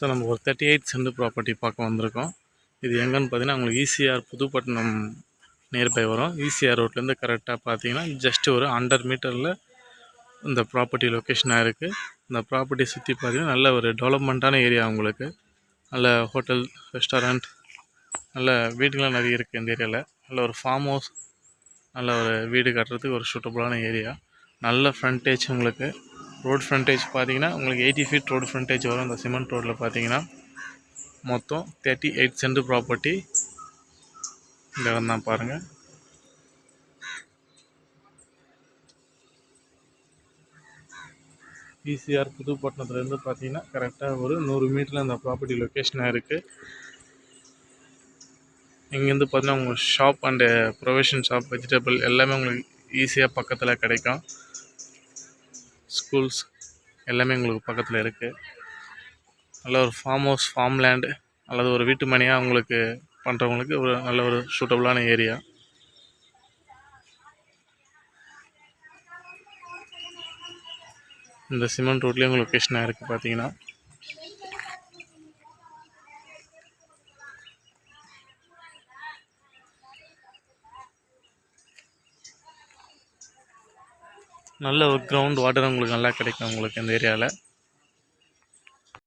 So நம்ம ஒரு 38 send property பார்க்க வந்திருக்கோம். இது எங்கன்னு பார்த்தீங்கன்னா உங்களுக்கு ஈசிஆர் புதுப்பட்டினம் நியர்பை வரும். ஈசிஆர் ரோட்லேருந்து கரெக்டாக பார்த்தீங்கன்னா ஜஸ்ட் ஒரு 100 மீட்டரில் இந்த ப்ராப்பர்ட்டி லொக்கேஷனாக இருக்குது. இந்த ப்ராப்பர்ட்டி சுற்றி பார்த்தீங்கன்னா நல்ல ஒரு டெவலப்மெண்ட்டான ஏரியா. உங்களுக்கு நல்ல ஹோட்டல், ரெஸ்டாரண்ட், நல்ல வீடுகள்லாம் நிறைய இருக்குது இந்த ஏரியாவில். நல்ல ஒரு ஃபார்ம் ஹவுஸ், நல்ல ஒரு வீடு கட்டுறதுக்கு ஒரு சூட்டபுளான ஏரியா. நல்ல ஃப்ரண்டேஜ். உங்களுக்கு ரோட் ஃப்ரண்டேஜ் பார்த்தீங்கன்னா உங்களுக்கு 80 ஃபீட் ரோடு ஃப்ரண்டேஜ் வரும். இந்த சிமெண்ட் ரோட்டில் பார்த்தீங்கன்னா மொத்தம் 38 சென்ட் ப்ராப்பர்ட்டி இந்த இடம் தான் பாருங்கள். ஈசிஆர் புதுப்பட்டினத்துலேருந்து பார்த்தீங்கன்னா கரெக்டாக ஒரு 100 மீட்டரில் அந்த ப்ராப்பர்ட்டி லொக்கேஷனாக இருக்குது. இங்கேருந்து பார்த்தீங்கன்னா உங்கள் shop and provision shop, vegetable எல்லாமே உங்களுக்கு ஈஸியாக பக்கத்தில் கிடைக்கும். ஸ்கூல்ஸ் எல்லாமே உங்களுக்கு பக்கத்தில் இருக்குது. நல்ல ஒரு ஃபார்ம் ஹவுஸ், ஃபார்ம் லேண்டு அல்லது ஒரு வீட்டு மனையாக உங்களுக்கு பண்ணுறவங்களுக்கு ஒரு நல்ல ஒரு சூட்டபுளான ஏரியா. இந்த சிமெண்ட் ரோட்லேயே உங்களுக்கு லொக்கேஷனாக இருக்குது. பார்த்தீங்கன்னா நல்ல ஒரு கிரவுண்ட் வாட்டர் உங்களுக்கு நல்லா கிடைக்கும் உங்களுக்கு இந்த ஏரியாவில்.